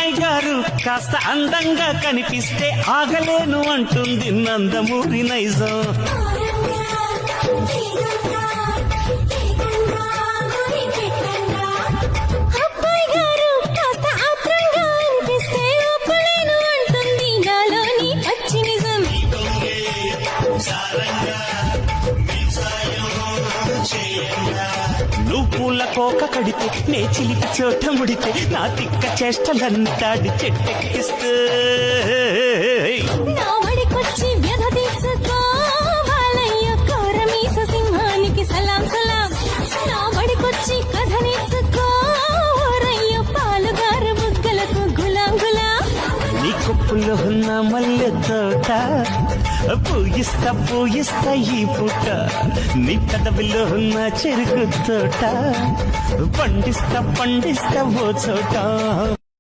అమ్మాయి గారు కాస్త అందంగా కనిపిస్తే ఆగలేను అంటుంది నందమూరి నైజం. అబ్బాయి గారు కాస్త ఆత్రంగా అనిపిస్తే ఒప్పులేను అంటుంది నాలోని పచ్చి నిజం. నువ్వు పూల కోక కడితే నే చిలికి చోట ముడితే నా తిక్క చేష్టలంతాడి చెట్టెక్కిస్తే నా వడికొచ్చి వ్యధ తీసుకోవాలయ్య కోరమీస సింహానికి సలాం సలాం. నా వడికొచ్చి కథ నేర్చుకోరయ్య పాలుగారు బుగ్గలకు గులాం గులాం. నీ కొప్పులో ఉన్న మల్లె తోట పూయిస్తా పూయిస్తా ఈ పూట, నీ పెదవిలో ఉన్న చెరుకు తోట పండిస్తా పండిస్తా ఓ చోట.